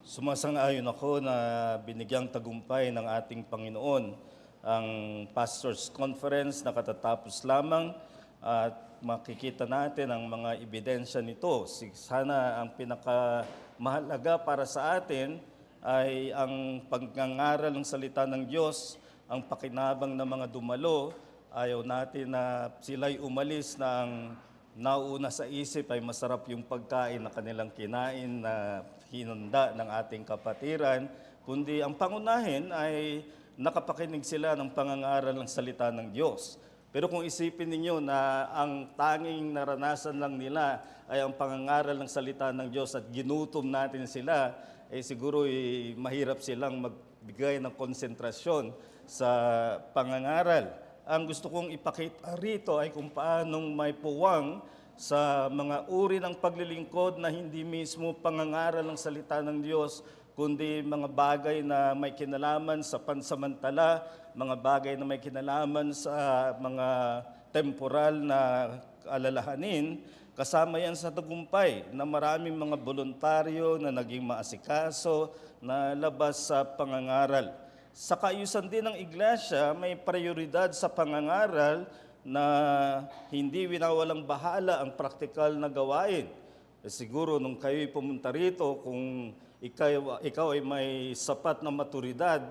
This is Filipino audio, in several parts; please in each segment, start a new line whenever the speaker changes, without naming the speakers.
Sumasang-ayon ako na binigyang tagumpay ng ating Panginoon ang Pastors Conference na katatapos lamang at makikita natin ang mga ebidensya nito. Sana ang pinakamahalaga para sa atin ay ang pagngangaral ng salita ng Diyos, ang pakinabang ng mga dumalo. Ayaw natin na sila'y umalis na ang nauna sa isip ay masarap yung pagkain na kanilang kinain na hinanda ng ating kapatiran, kundi ang pangunahin ay nakapakinig sila ng pangangaral ng salita ng Diyos. Pero kung isipin ninyo na ang tanging naranasan lang nila ay ang pangangaral ng salita ng Diyos at ginutom natin sila, siguro mahirap silang magbigay ng konsentrasyon sa pangangaral. Ang gusto kong ipakita rito ay kung paanong may puwang sa mga uri ng paglilingkod na hindi mismo pangangaral ng salita ng Diyos, kundi mga bagay na may kinalaman sa pansamantala, mga bagay na may kinalaman sa mga temporal na alalahanin. Kasama yan sa tagumpay na maraming mga voluntaryo na naging maasikaso na labas sa pangangaral. Sa kaayusan din ng iglesia, may prioridad sa pangangaral na hindi winawalang bahala ang praktikal na gawain. Siguro nung kayo'y pumunta rito, kung ikaw ay may sapat na maturidad,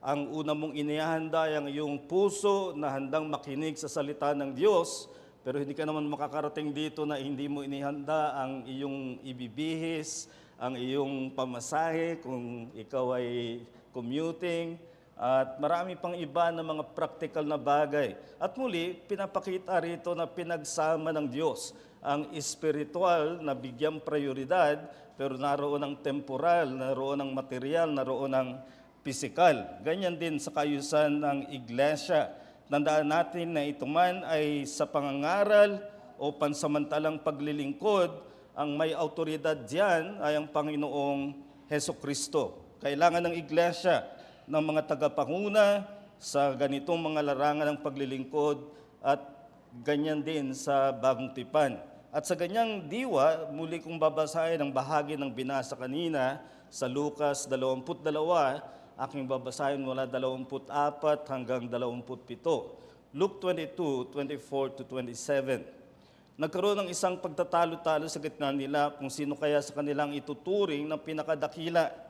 ang una mong inihanda ay ang iyong puso na handang makinig sa salita ng Diyos, pero hindi ka naman makakarating dito na hindi mo inihanda ang iyong ibibihis, ang iyong pamasahe kung ikaw ay commuting, at marami pang iba na mga practical na bagay. At muli, pinapakita rito na pinagsama ng Diyos ang espiritual na bigyang prioridad, pero naroon ang temporal, naroon ang material, naroon ang pisikal. Ganyan din sa kaayusan ng iglesia. Tandaan natin na ito man ay sa pangangaral o pansamantalang paglilingkod, ang may autoridad diyan ay ang Panginoong Hesukristo. Kailangan ng iglesia ng mga tagapanguna sa ganitong mga larangan ng paglilingkod at ganyan din sa Bagong Tipan. At sa ganyang diwa, muli kong babasahin ang bahagi ng binasa kanina sa Lucas 22, aking babasahin mula 24 hanggang 27. Luke 22, 24 to 27. Nagkaroon ng isang pagtatalo-talo sa gitna nila kung sino kaya sa kanilang ituturing ng pinakadakila.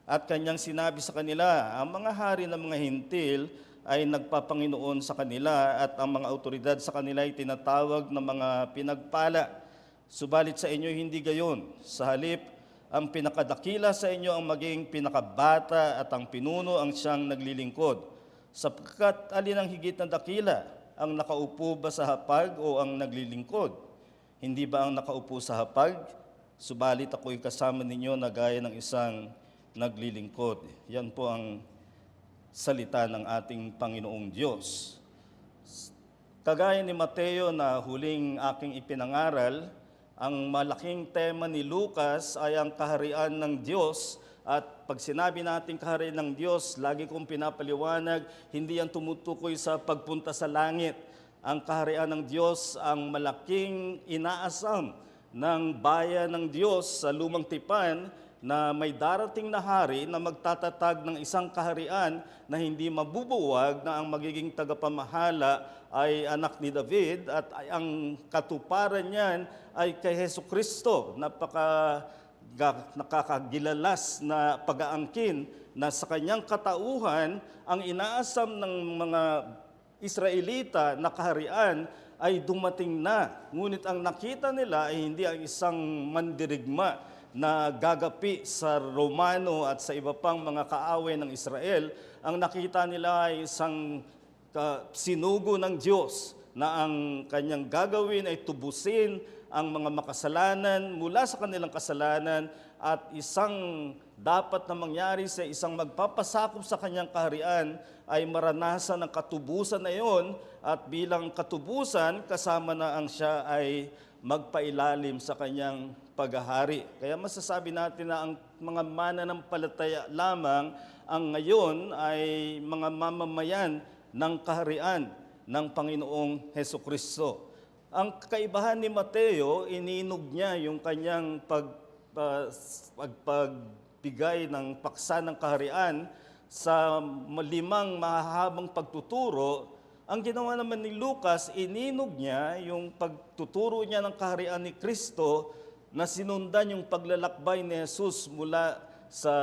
At kanyang sinabi sa kanila, ang mga hari ng mga hintil ay nagpapanginoon sa kanila at ang mga autoridad sa kanila ay tinatawag na mga pinagpala. Subalit sa inyo hindi gayon. Sa halip, ang pinakadakila sa inyo ang maging pinakabata at ang pinuno ang siyang naglilingkod. Sapagkat alin ang higit na dakila, ang nakaupo ba sa hapag o ang naglilingkod? Hindi ba ang nakaupo sa hapag? Subalit ako'y kasama ninyo na gaya ng isang naglilingkod. Yan po ang salita ng ating Panginoong Diyos. Kagaya ni Mateo na huling aking ipinangaral, ang malaking tema ni Lucas ay ang kaharian ng Diyos. At pag sinabi natin kaharian ng Diyos, lagi kong pinapaliwanag, hindi yan tumutukoy sa pagpunta sa langit. Ang kaharian ng Diyos ang malaking inaasam ng bayan ng Diyos sa lumang tipan, na may darating na hari na magtatatag ng isang kaharian na hindi mabubuwag, na ang magiging tagapamahala ay anak ni David at ang katuparan niyan ay kay Hesukristo. Nakakagilalas na pag-aangkin na sa kanyang katauhan ang inaasam ng mga Israelita na kaharian ay dumating na. Ngunit ang nakita nila ay hindi ang isang mandirigma na gagapi sa Romano at sa iba pang mga kaaway ng Israel. Ang nakita nila ay isang sinugo ng Diyos na ang kanyang gagawin ay tubusin ang mga makasalanan mula sa kanilang kasalanan at isang dapat na mangyari sa isang magpapasakop sa kanyang kaharian ay maranasan ang katubusan na iyon, at bilang katubusan kasama na ang siya ay magpailalim sa kanyang paghahari. Kaya masasabi natin na ang mga mananampalataya lamang ang ngayon ay mga mamamayan ng kaharian ng Panginoong Hesukristo. Ang kaibahan ni Mateo, ininog niya yung kanyang pagbibigay pagbibigay ng paksa ng kaharian sa limang mahahabang pagtuturo, ang ginawa naman ni Lucas, ininog niya yung pagtuturo niya ng kaharian ni Kristo na sinundan yung paglalakbay ni Jesus mula sa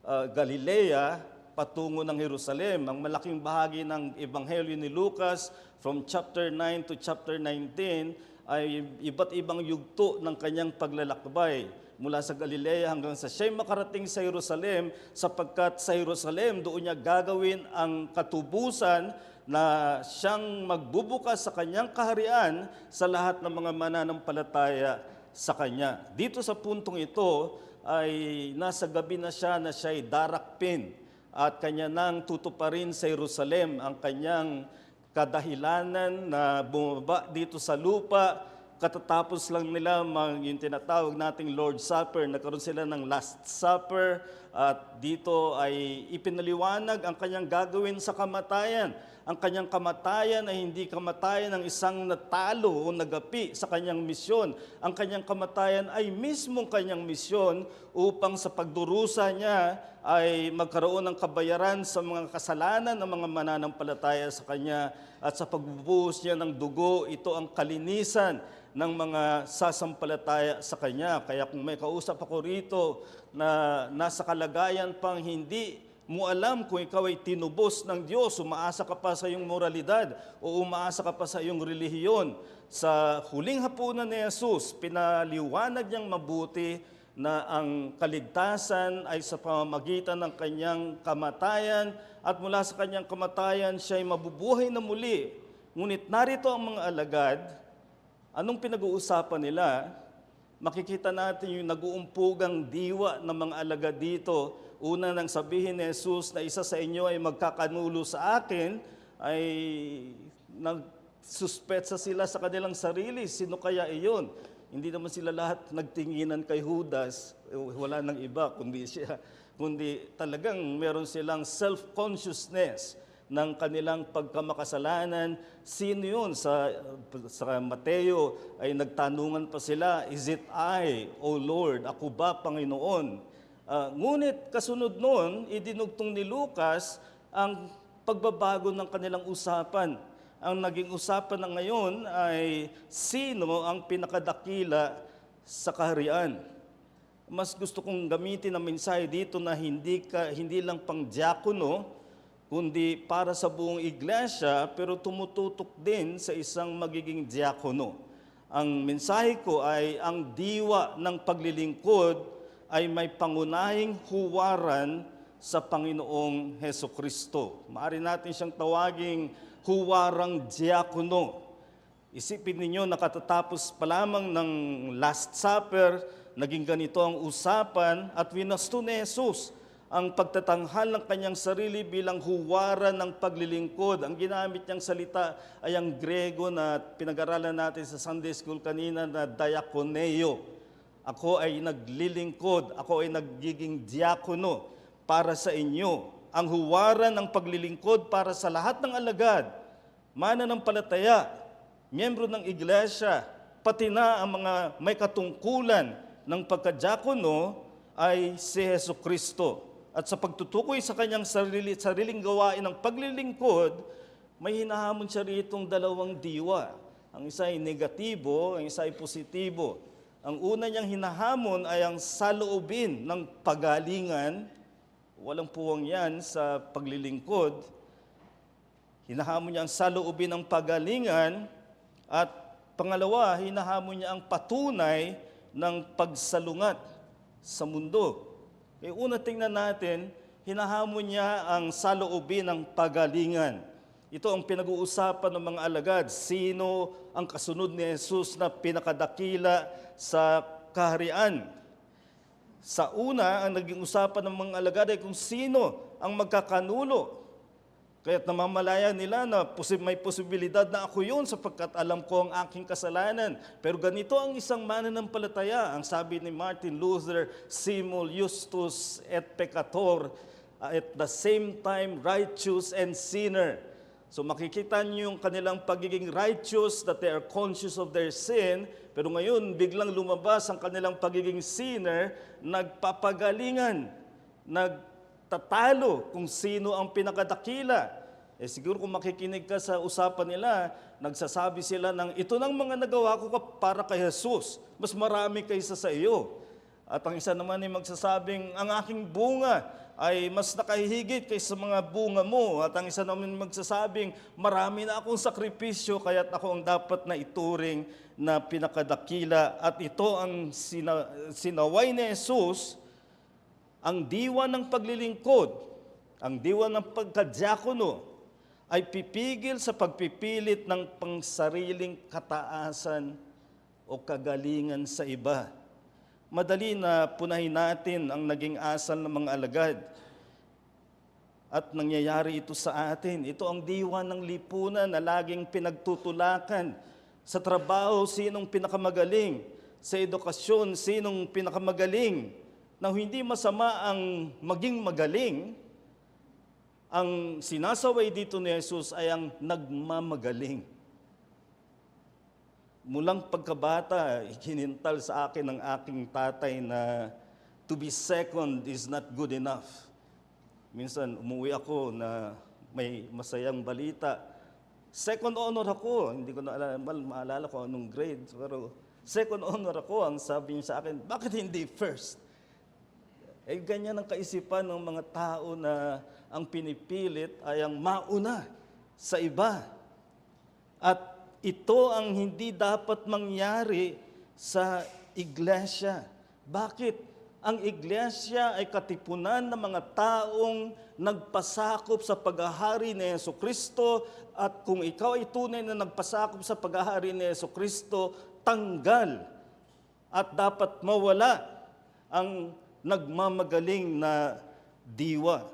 Galilea patungo ng Jerusalem. Ang malaking bahagi ng Ebanghelyo ni Lucas from chapter 9 to chapter 19 ay iba't ibang yugto ng kanyang paglalakbay mula sa Galilea hanggang sa siya'y makarating sa Jerusalem, sapagkat sa Jerusalem doon niya gagawin ang katubusan na siyang magbubukas sa kanyang kaharian sa lahat ng mga mananampalataya sa kanya. Dito sa puntong ito ay nasa gabi na siya'y darakpin at kanya nang tutuparin sa Jerusalem ang kanyang kadahilanan na bumaba dito sa lupa. Katatapos lang nila yung tinatawag nating Lord's Supper, nagkaroon sila ng Last Supper at dito ay ipinaliwanag ang kanyang gagawin sa kamatayan. Ang kanyang kamatayan ay hindi kamatayan ng isang natalo o nagapi sa kanyang misyon. Ang kanyang kamatayan ay mismong kanyang misyon upang sa pagdurusa niya ay magkaroon ng kabayaran sa mga kasalanan ng mga mananampalataya sa kanya, at sa pagbubuhos niya ng dugo, ito ang kalinisan ng mga sasampalataya sa kanya. Kaya kung may kausap ako rito na nasa kalagayan pang hindi mo alam kung ikaw ay tinubos ng Diyos, umaasa ka pa sa iyong moralidad o umaasa ka pa sa iyong relihiyon, sa huling hapunan ni Jesus, pinaliwanag niyang mabuti na ang kaligtasan ay sa pamamagitan ng kanyang kamatayan, at mula sa kanyang kamatayan siya ay mabubuhay na muli. Ngunit narito ang mga alagad. Anong pinag-uusapan nila? Makikita natin yung nag-uumpugang diwa ng mga alagad dito. Una nang sabihin ni Jesus na isa sa inyo ay magkakanulo sa akin, ay nagsuspetsa sila sa kanilang sarili. Sino kaya iyon? Hindi naman sila lahat nagtinginan kay Judas. Wala nang iba kundi siya. Kundi talagang meron silang self-consciousness ng kanilang pagkamakasalanan. Sino yun? Sa Mateo ay nagtanungan pa sila, is it I, O Lord? Ako ba, Panginoon? Ngunit kasunod noon, idinugtong ni Lucas ang pagbabago ng kanilang usapan. Ang naging usapan na ngayon ay sino ang pinakadakila sa kaharian. Mas gusto kong gamitin ang mensahe dito na hindi lang pang diakono, kundi para sa buong iglesia, pero tumututok din sa isang magiging diakono. Ang mensahe ko ay ang diwa ng paglilingkod ay may pangunahing huwaran sa Panginoong Hesukristo. Maaari natin siyang tawaging huwarang diakono. Isipin ninyo, nakatatapos pa lamang ng Last Supper, naging ganito ang usapan at winasto ni Jesus ang pagtatanghal ng kanyang sarili bilang huwaran ng paglilingkod. Ang ginamit niyang salita ay ang Grego na pinag-aralan natin sa Sunday School kanina na diakoneo. Ako ay naglilingkod, ako ay nagiging diakono para sa inyo. Ang huwaran ng paglilingkod para sa lahat ng alagad, mananampalataya, miyembro ng iglesia, pati na ang mga may katungkulan ng pagkadiakono ay si Hesukristo. At sa pagtutukoy sa kanyang sariling gawain ng paglilingkod, may hinahamon siya ritong dalawang diwa. Ang isa ay negatibo, ang isa ay positibo. Ang una niyang hinahamon ay ang saloobin ng pagalingan. Walang puwang yan sa paglilingkod. Hinahamon niya ang saloobin ng pagalingan. At pangalawa, hinahamon niya ang patunay ng pagsalungat sa mundo. E una tingnan natin, hinahamon niya ang saloobin ng pagalingan. Ito ang pinag-uusapan ng mga alagad. Sino ang kasunod ni Jesus na pinakadakila sa kaharian? Sa una, ang naging usapan ng mga alagad ay kung sino ang magkakanulo. Kaya't namamalaya nila na may posibilidad na ako yun sapagkat alam ko ang aking kasalanan. Pero ganito ang isang mananampalataya. Ang sabi ni Martin Luther, simul justus et peccator, at the same time righteous and sinner. So makikita niyo yung kanilang pagiging righteous, that they are conscious of their sin, pero ngayon biglang lumabas ang kanilang pagiging sinner, nagpapagalingan, nagtatalo kung sino ang pinakadakila. Siguro kung makikinig ka sa usapan nila, nagsasabi sila ng, ito ng mga nagawa ko para kay Jesus, mas marami kaysa sa iyo. At ang isa naman ay magsasabing, ang aking bunga ay mas nakahihigit kaysa mga bunga mo. At ang isa naman magsasabing, marami na akong sakripisyo, kaya't ako ang dapat na ituring na pinakadakila. At ito ang sinaway ni Jesus, ang diwa ng paglilingkod, ang diwa ng pagkadyakono, ay pipigil sa pagpipilit ng pangsariling kataasan o kagalingan sa iba. Madali na punahin natin ang naging asal ng mga alagad. At nangyayari ito sa atin. Ito ang diwa ng lipunan na laging pinagtutulakan. Sa trabaho, sinong pinakamagaling? Sa edukasyon, sinong pinakamagaling? Na hindi masama ang maging magaling. Ang sinasaway dito ni Jesus ay ang nagmamagaling. Mulang pagkabata, hinintal sa akin ng aking tatay na to be second is not good enough. Minsan umuwi ako na may masayang balita. Second honor ako. Hindi ko na maalala ko anong grade. Pero second honor ako, ang sabi niya sa akin, bakit hindi first? Ganyan ang kaisipan ng mga tao na ang pinipilit ay ang mauna sa iba. At ito ang hindi dapat mangyari sa iglesia. Bakit? Ang iglesia ay katipunan ng mga taong nagpasakop sa paghahari ni Jesucristo, at kung ikaw ay tunay na nagpasakop sa paghahari ni Jesucristo, tanggal at dapat mawala ang nagmamagaling na diwa.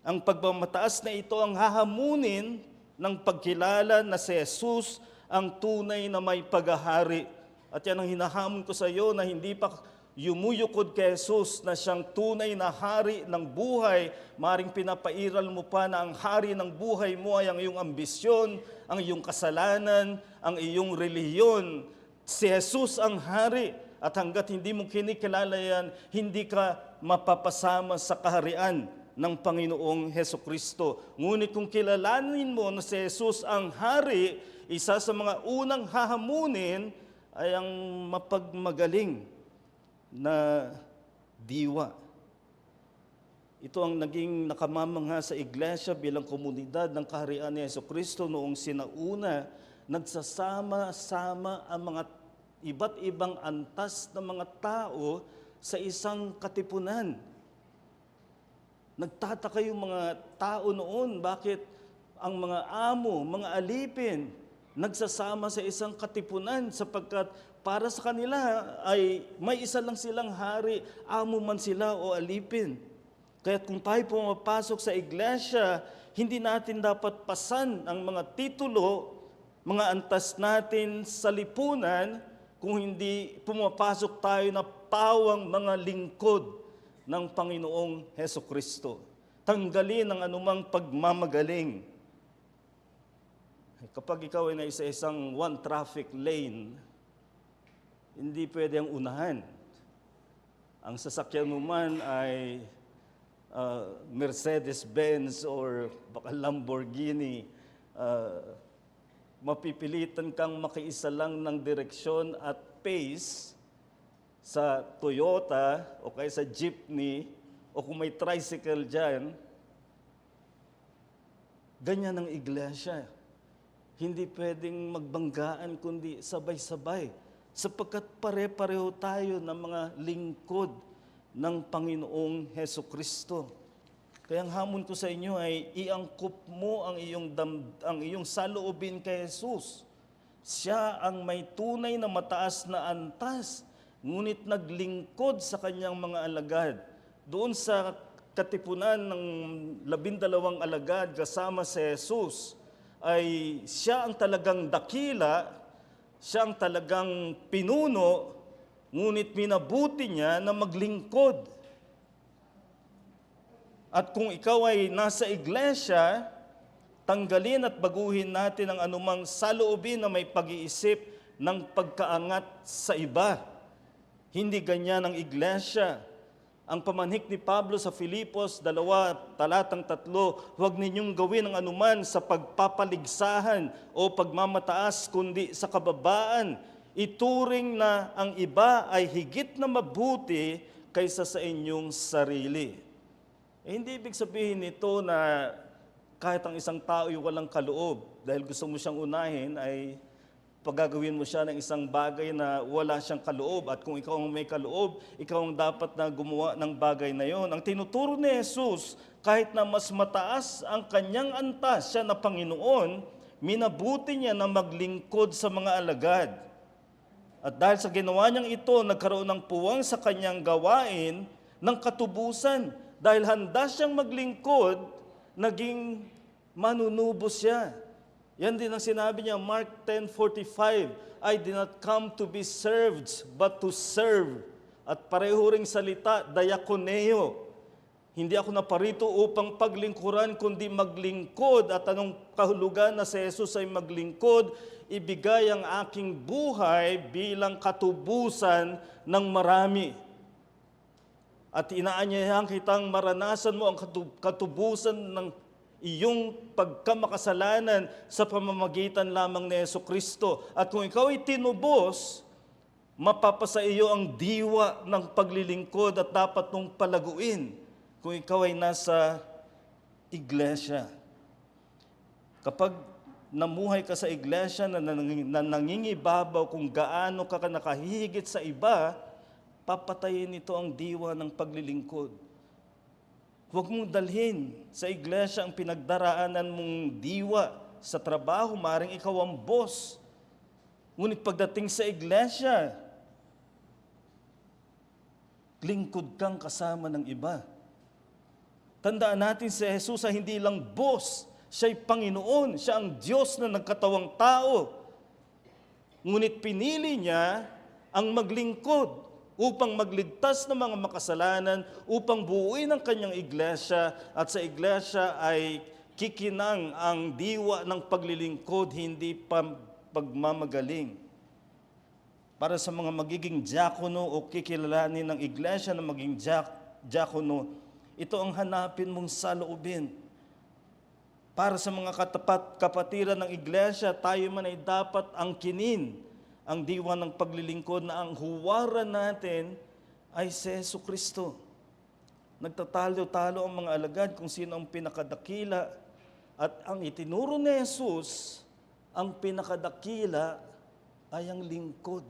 Ang pagmamataas na ito ang hahamunin ng pagkilala na si Jesus ang tunay na may paghahari. At yan ang hinahamon ko sa iyo na hindi pa yumuyukod kay Jesus na siyang tunay na hari ng buhay. Maring pinapairal mo pa na ang hari ng buhay mo ay ang iyong ambisyon, ang iyong kasalanan, ang iyong relihiyon. Si Jesus ang hari. At hanggat hindi mo kinikilala yan, hindi ka mapapasama sa kaharian ng Panginoong Hesukristo. Ngunit kung kilalanin mo na si Jesus ang hari, isa sa mga unang hahamunin ay ang mapagmagaling na diwa. Ito ang naging nakamamangha sa iglesia bilang komunidad ng kaharian ni Hesukristo noong sinauna. Nagsasama-sama ang mga iba't ibang antas ng mga tao sa isang katipunan. Nagtataka yung mga tao noon, bakit ang mga amo, mga alipin, nagsasama sa isang katipunan sapagkat para sa kanila ay may isa lang silang hari, amo man sila o alipin. Kaya kung tayo pumapasok sa iglesia, hindi natin dapat pasan ang mga titulo, mga antas natin sa lipunan, kung hindi pumapasok tayo na pawang mga lingkod ng Panginoong Hesukristo. Tanggalin ang anumang pagmamagaling. Kapag ikaw ay nasa isang one traffic lane, hindi pwede ang unahan. Ang sasakyan mo man ay Mercedes-Benz or baka Lamborghini, mapipilitan kang makiisa lang ng direksyon at pace sa Toyota o kaya sa jeepney o kung may tricycle dyan. Ganyan ang iglesia. Hindi pwedeng magbanggaan kundi sabay-sabay sapagkat pare-pareho tayo ng mga lingkod ng Panginoong Hesukristo. Kaya ang hamon ko sa inyo ay iangkop mo ang iyong saloobin kay Jesus. Siya ang may tunay na mataas na antas, ngunit naglingkod sa kanyang mga alagad. Doon sa katipunan ng 12 alagad kasama si Jesus, ay siya ang talagang dakila, siya ang talagang pinuno, ngunit minabuti niya na maglingkod. At kung ikaw ay nasa iglesia, tanggalin at baguhin natin ang anumang saloobin na may pag-iisip ng pagkaangat sa iba. Hindi ganyan ang iglesia. Ang pamanhik ni Pablo sa Filipos 2:3, huwag ninyong gawin ang anuman sa pagpapaligsahan o pagmamataas, kundi sa kababaan. Ituring na ang iba ay higit na mabuti kaysa sa inyong sarili. Hindi ibig sabihin nito na kahit ang isang tao ay walang kaloob, dahil gusto mo siyang unahin, ay paggagawin mo siya ng isang bagay na wala siyang kaloob. At kung ikaw ang may kaloob, ikaw ang dapat na gumawa ng bagay na yon. Ang tinuturo ni Jesus, kahit na mas mataas ang kanyang antas siya na Panginoon, minabuti niya na maglingkod sa mga alagad. At dahil sa ginawa niyang ito, nagkaroon ng puwang sa kanyang gawain ng katubusan. Dahil handa siyang maglingkod, naging manunubo siya. Yan din ang sinabi niya, Mark 10:45, I did not come to be served, but to serve. At pareho ring salita, diakoneo. Hindi ako naparito upang paglingkuran, kundi maglingkod. At anong kahulugan na si Jesus ay maglingkod? Ibigay ang aking buhay bilang katubusan ng marami. At inaanyayahan kitang maranasan mo ang katubusan ng iyong pagkamakasalanan sa pamamagitan lamang ni Jesucristo. At kung ikaw ay tinubos, mapapasa iyo ang diwa ng paglilingkod at dapat mong palaguin kung ikaw ay nasa iglesia. Kapag namuhay ka sa iglesia na nangingibabaw kung gaano ka nakahihigit sa iba, papatayin ito ang diwa ng paglilingkod. Huwag mong dalhin sa iglesia ang pinagdaraanan mong diwa. Sa trabaho, maring ikaw ang boss. Ngunit pagdating sa iglesia, lingkod kang kasama ng iba. Tandaan natin si Jesus ay hindi lang boss, siya'y Panginoon, siya ang Diyos na nagkatawang tao. Ngunit pinili niya ang maglingkod upang magligtas ng mga makasalanan, upang buuin ang kanyang iglesia, at sa iglesia ay kikinang ang diwa ng paglilingkod, hindi pagmamagaling. Para sa mga magiging diakono o kikilalanin ng iglesia na maging diakono, ito ang hanapin mong saloobin. Para sa mga kapatiran ng iglesia, tayo man ay dapat angkinin ang diwa ng paglilingkod na ang huwaran natin ay si Jesucristo. Nagtatalo-talo ang mga alagad kung sino ang pinakadakila, at ang itinuro ni Jesus, ang pinakadakila ay ang lingkod.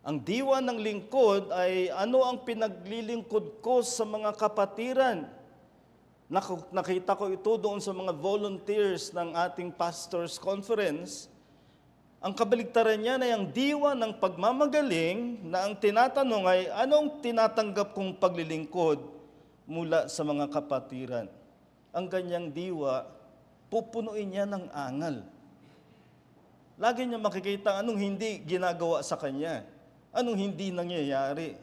Ang diwa ng lingkod ay ano ang pinaglilingkod ko sa mga kapatiran. Nakita ko ito doon sa mga volunteers ng ating pastors conference. Ang kabaligtaran niya ay ang diwa ng pagmamagaling, na ang tinatanong ay anong tinatanggap kong paglilingkod mula sa mga kapatiran. Ang ganyang diwa, pupunuin niya ng angal. Lagi niya makikita anong hindi ginagawa sa kanya, anong hindi nangyayari.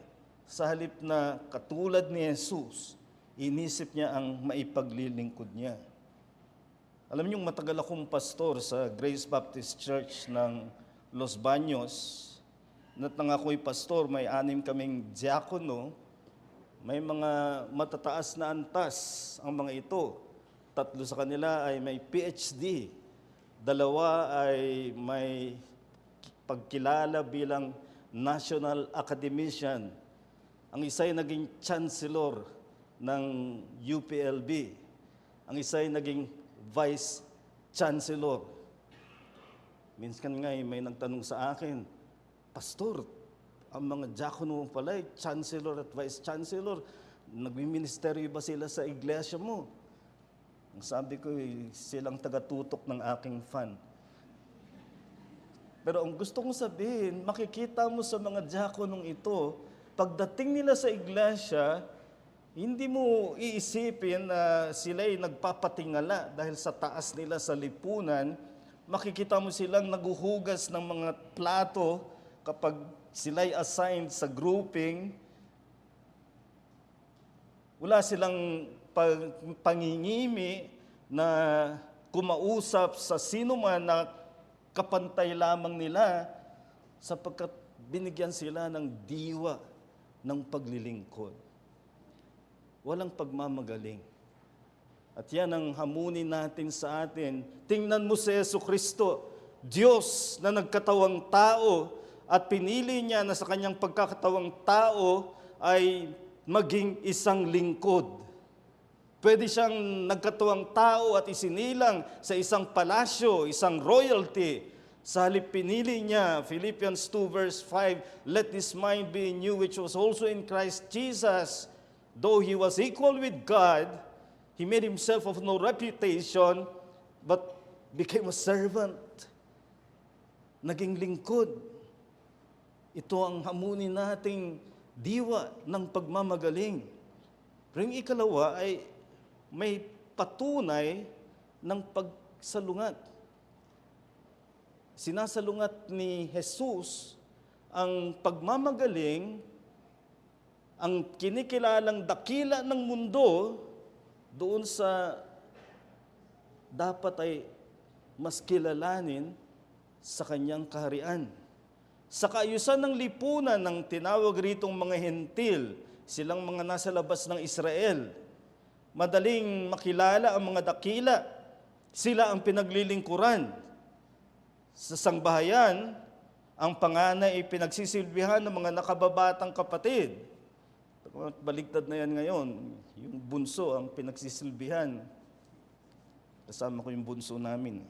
Sa halip na katulad ni Jesus, inisip niya ang maipaglilingkod niya. Alam niyo, matagal akong pastor sa Grace Baptist Church ng Los Baños. Nang ako'y pastor, may 6 kaming diakono. May mga matataas na antas ang mga ito. 3 sa kanila ay may PhD. 2 ay may pagkilala bilang National Academician. Ang isa ay naging Chancellor ng UPLB. Ang isa ay naging Vice Chancellor. Minsan nga may nagtanong sa akin, Pastor, ang mga diakono pala ay Chancellor at Vice Chancellor, nagmi-ministeryo ba sila sa iglesia mo? Ang sabi ko, silang tagatutok ng aking fan. Pero ang gusto kong sabihin, makikita mo sa mga diakonong ito, pagdating nila sa iglesia, hindi mo iisipin na sila'y nagpapatingala dahil sa taas nila sa lipunan. Makikita mo silang naguhugas ng mga plato kapag sila'y assigned sa grouping. Wala silang pangingimi na kumausap sa sino man na kapantay lamang nila sapagkat binigyan sila ng diwa ng paglilingkod. Walang pagmamagaling. At yan ang hamunin natin sa atin. Tingnan mo si Jesucristo, Diyos na nagkatawang tao at pinili niya na sa kanyang pagkakatawang tao ay maging isang lingkod. Pwede siyang nagkatawang tao at isinilang sa isang palasyo, isang royalty. Sa halip pinili niya, Philippians 2 verse 5, "Let this mind be in you which was also in Christ Jesus. Though he was equal with God, he made himself of no reputation, but became a servant." Naging lingkod. Ito ang hamunin nating diwa ng pagmamagaling. Pero yung ikalawa ay may patunay ng pagsalungat. Sinasalungat ni Jesus ang pagmamagaling, ang kinikilalang dakila ng mundo doon sa dapat ay mas kilalanin sa kanyang kaharian. Sa kaayusan ng lipunan ng tinawag ritong mga hentil, silang mga nasa labas ng Israel, madaling makilala ang mga dakila. Sila ang pinaglilingkuran. Sa sangbahayan, ang panganay ay pinagsisilbihan ng mga nakababatang kapatid. Baligtad na yan ngayon. Yung bunso ang pinagsisilbihan. Kasama ko yung bunso namin.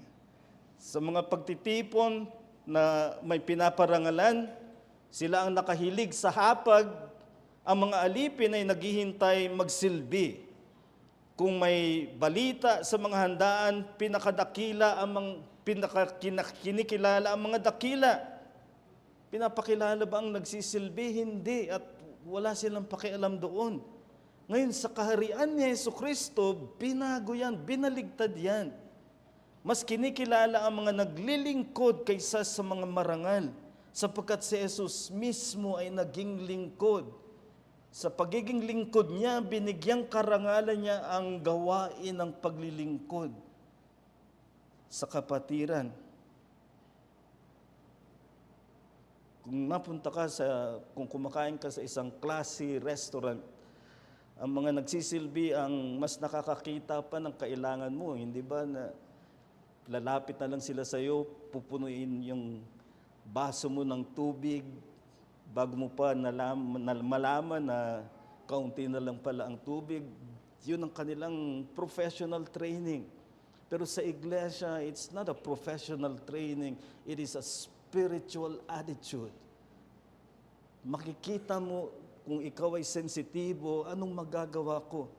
Sa mga pagtitipon na may pinaparangalan, sila ang nakahilig sa hapag, ang mga alipin ay naghihintay magsilbi. Kung may balita sa mga handaan, kinikilala ang mga dakila. Pinapakilala ba ang nagsisilbi? Hindi, at wala silang pakialam doon. Ngayon, sa kaharian ni Jesucristo, binago yan, binaligtad yan. Mas kinikilala ang mga naglilingkod kaysa sa mga marangal, sapagkat si Jesus mismo ay naging lingkod. Sa pagiging lingkod niya, binigyang karangalan niya ang gawain ng paglilingkod sa kapatiran. Kung kumakain ka sa isang classy restaurant, ang mga nagsisilbi ang mas nakakakita pa ng kailangan mo, hindi ba, na lalapit na lang sila sa iyo, pupunuin yung baso mo ng tubig bago mo pa malaman na kaunti na lang pala ang tubig. Yun ang kanilang professional training. Pero sa iglesia, it's not a professional training, it is a spiritual attitude. Makikita mo kung ikaw ay sensitibo, anong magagawa ko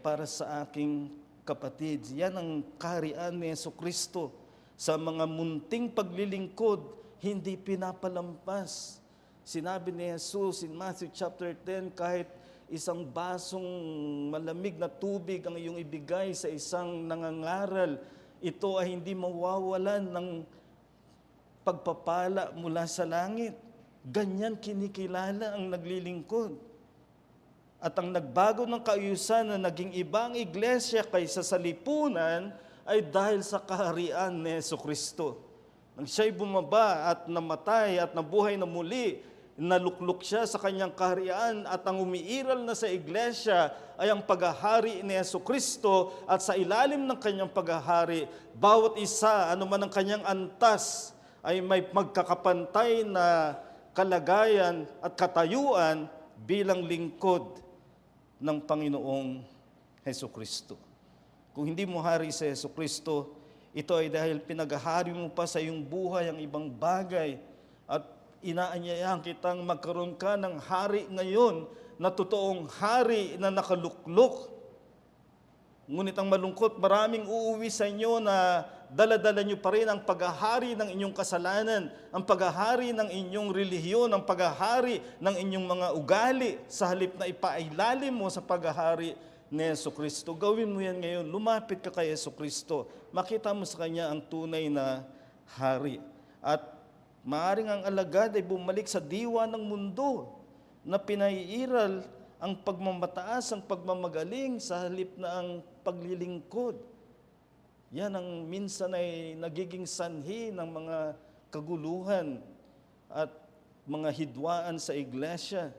para sa aking kapatid. Yan ang kaharian ni Jesucristo. Sa mga munting paglilingkod, hindi pinapalampas. Sinabi ni Jesus in Matthew chapter 10, kahit isang basong malamig na tubig ang iyong ibigay sa isang nangangaral, ito ay hindi mawawalan ng pagpapala mula sa langit. Ganyan kinikilala ang naglilingkod. At ang nagbago ng kaayusan na naging ibang iglesia kaysa sa lipunan ay dahil sa kaharian ni Jesucristo. Nang siya'y bumaba at namatay at nabuhay na muli, naluklok siya sa kanyang kaharian at ang umiiral na sa iglesia ay ang paghahari ni Jesucristo at sa ilalim ng kanyang paghahari, bawat isa, anuman ang kanyang antas, ay may magkakapantay na kalagayan at katayuan bilang lingkod ng Panginoong Jesucristo. Kung hindi mo hari sa Jesucristo, ito ay dahil pinaghahari mo pa sa iyong buhay ang ibang bagay at inaanyayahan kitang magkaroon ka ng hari ngayon na totoong hari na nakaluklok. Ngunit ang malungkot, maraming uuwi sa inyo na dala-dala nyo pa rin ang paghahari ng inyong kasalanan, ang paghahari ng inyong relihiyon, ang paghahari ng inyong mga ugali sa halip na ipailalim mo sa paghahari ni Jesucristo. Gawin mo yan ngayon. Lumapit ka kay Jesucristo. Makita mo sa Kanya ang tunay na hari. At maaring ang alagad ay bumalik sa diwa ng mundo na pinaiiral ang pagmamataas, ang pagmamagaling sa halip na ang paglilingkod. Yan ang minsan ay nagiging sanhi ng mga kaguluhan at mga hidwaan sa iglesia.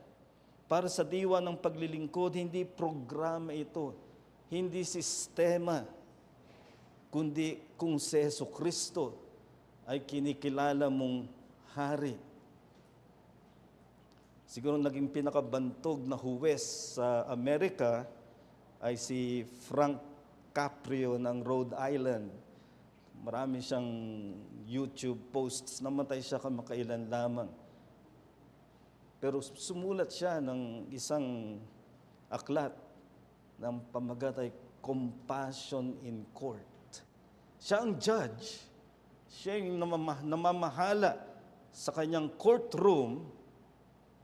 Para sa diwa ng paglilingkod, hindi programa ito, hindi sistema, kundi kung si Jesucristo ay kinikilala mong hari. Siguro naging pinakabantog na huwes sa Amerika ay si Frank Caprio ng Rhode Island. Marami siyang YouTube posts, namatay siya kamakailan lamang. Pero sumulat siya ng isang aklat ng pamagat ay Compassion in Court. Siya ang judge. Siya yung namamahala sa kanyang courtroom,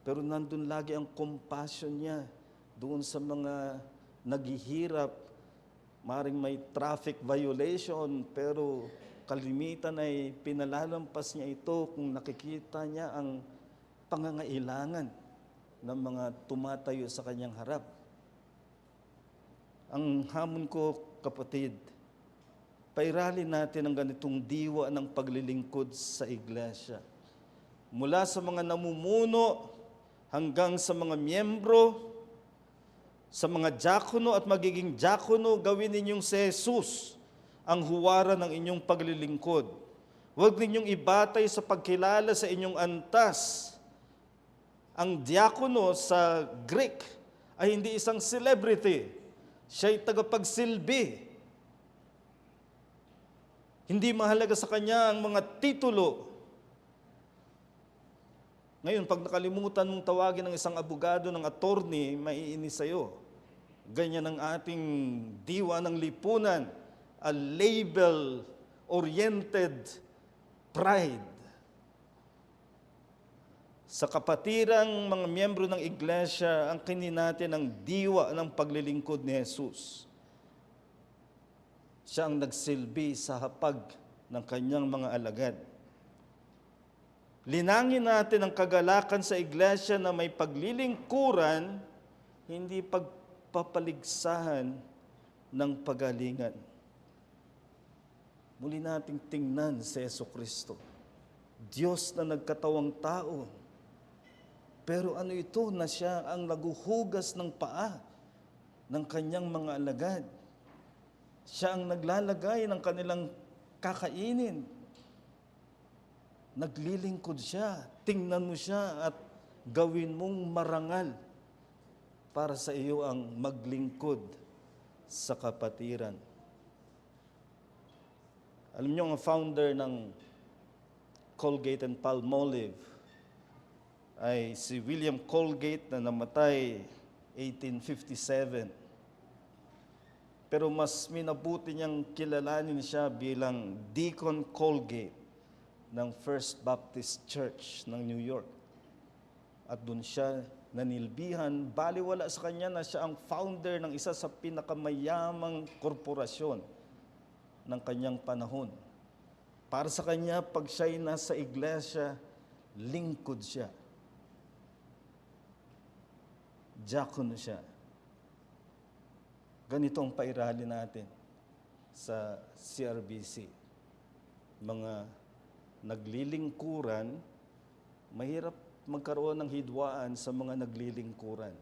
pero nandun lagi ang compassion niya doon sa mga naghihirap. Maring may traffic violation, pero kalimitan ay pinalalampas niya ito kung nakikita niya ang pangangailangan ng mga tumatayo sa kanyang harap. Ang hamon ko, kapatid, pairalin natin ang ganitong diwa ng paglilingkod sa iglesia. Mula sa mga namumuno hanggang sa mga miyembro, sa mga diakono at magiging diakono, gawin ninyong si Jesus ang huwaran ng inyong paglilingkod. Huwag ninyong ibatay sa pagkilala sa inyong antas. Ang diakono sa Greek ay hindi isang celebrity. Siya'y tagapagsilbi. Hindi mahalaga sa kanya ang mga titulo. Ngayon, pag nakalimutan mong tawagin ng isang abogado ng attorney, maiinis sa'yo. Ganyan ang ating diwa ng lipunan, a label-oriented pride. Sa kapatirang mga miyembro ng iglesia, ang kinin natin ang diwa ng paglilingkod ni Jesus. Siya ang nagsilbi sa hapag ng kanyang mga alagad. Linangin natin ang kagalakan sa iglesia na may paglilingkuran, hindi pagpapaligsahan ng pagalingan. Muli nating tingnan si Jesucristo, Diyos na nagkatawang tao. Pero ano ito na siya ang naguhugas ng paa ng kanyang mga alagad. Siya ang naglalagay ng kanilang kakainin. Naglilingkod siya. Tingnan mo siya at gawin mong marangal para sa iyo ang maglingkod sa kapatiran. Alam niyo, ang founder ng Colgate and Palmolive ay si William Colgate na namatay 1857. Pero mas minabuti niyang kilalanin siya bilang Deacon Colgate ng First Baptist Church ng New York. At doon siya nanilbihan, baliwala sa kanya na siya ang founder ng isa sa pinakamayamang korporasyon ng kanyang panahon. Para sa kanya, pag siya'y nasa iglesia, lingkod siya. Diakono siya. Ganito ang pairali natin sa CRBC. Mga naglilingkuran, mahirap magkaroon ng hidwaan sa mga naglilingkuran.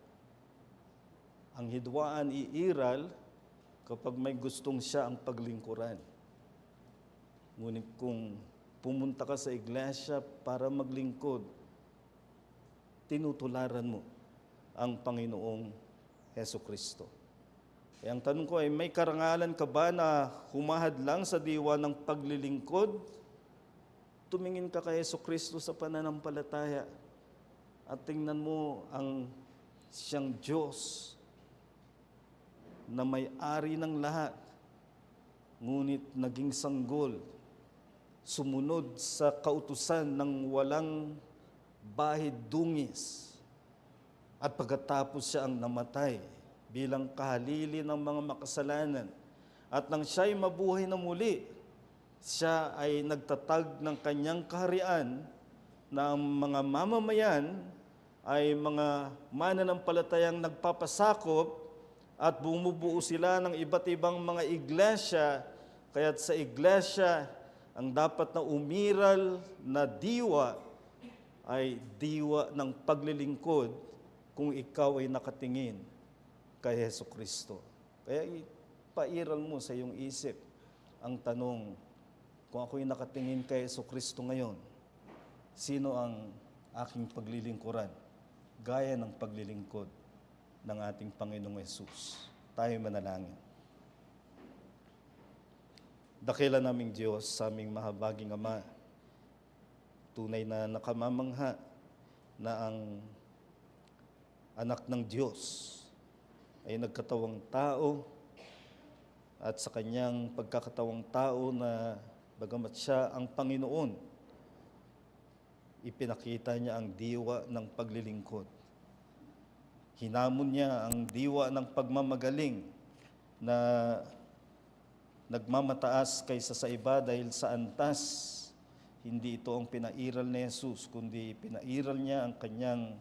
Ang hidwaan iiral kapag may gustong siya ang paglingkuran. Ngunit kung pumunta ka sa iglesia para maglingkod, tinutularan mo ang Panginoong Hesukristo. Ang tanong ko ay, may karangalan ka ba na humahadlang sa diwa ng paglilingkod? Tumingin ka kay Jesucristo sa pananampalataya at tingnan mo ang siyang Diyos na may-ari ng lahat, ngunit naging sanggol, sumunod sa kautusan ng walang bahid dungis, at pagkatapos siya ang namatay bilang kahalili ng mga makasalanan. At nang siya'y mabuhay na muli, siya ay nagtatag ng kanyang kaharian na ang mga mamamayan ay mga mananampalatayang nagpapasakop at bumubuo sila ng iba't ibang mga iglesia. Kaya't sa iglesia, ang dapat na umiral na diwa ay diwa ng paglilingkod kung ikaw ay nakatingin kay Hesukristo. Kaya ipairal mo sa iyong isip ang tanong, kung ako'y nakatingin kay Hesukristo ngayon, sino ang aking paglilingkuran? Gaya ng paglilingkod ng ating Panginoong Hesus. Tayo manalangin. Dakila naming Diyos, sa aming mahabaging Ama, tunay na nakamamangha na ang anak ng Diyos ay nagkatawang tao at sa kanyang pagkakatawang tao na bagamat siya ang Panginoon, ipinakita niya ang diwa ng paglilingkod. Hinamon niya ang diwa ng pagmamagaling na nagmamataas kaysa sa iba dahil sa antas. Hindi ito ang pinairal ni Jesus, kundi pinairal niya ang kanyang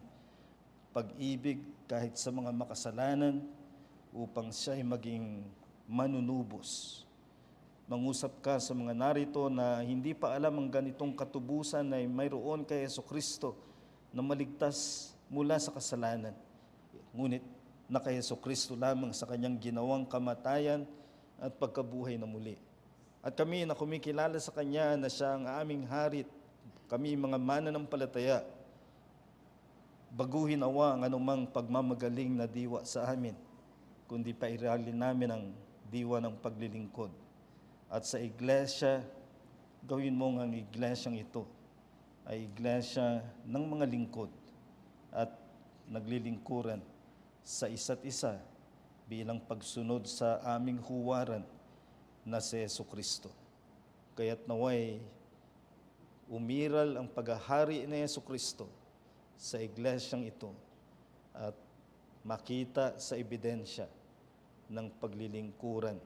pag-ibig kahit sa mga makasalanan upang siya ay maging manunubos. Mangusap ka sa mga narito na hindi pa alam ang ganitong katubusan na mayroon kay Hesukristo na maligtas mula sa kasalanan. Ngunit na kay Hesukristo lamang sa kanyang ginawang kamatayan at pagkabuhay na muli. At kami na kumikilala sa Kanya na Siya ang aming harit, kami mga mananampalataya, baguhin awa ang anumang pagmamagaling na diwa sa amin, kundi pairalin namin ang diwa ng paglilingkod. At sa iglesia, gawin mo ang iglesyang ito ay iglesia ng mga lingkod at naglilingkuran sa isa't isa bilang pagsunod sa aming huwaran na si Hesukristo. Kaya't naway umiral ang paghahari ni Hesukristo sa iglesyang ito at makita sa ebidensya ng paglilingkuran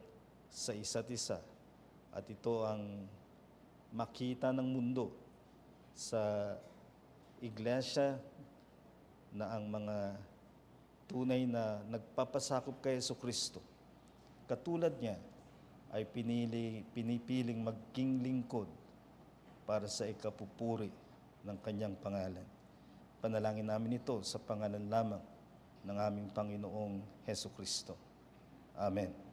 sa isa't isa. At ito ang makita ng mundo sa iglesia na ang mga tunay na nagpapasakop kay Hesukristo, katulad niya, ay pinipiling maging lingkod para sa ikapupuri ng kanyang pangalan. Panalangin namin ito sa pangalan lamang ng aming Panginoong Hesukristo. Amen.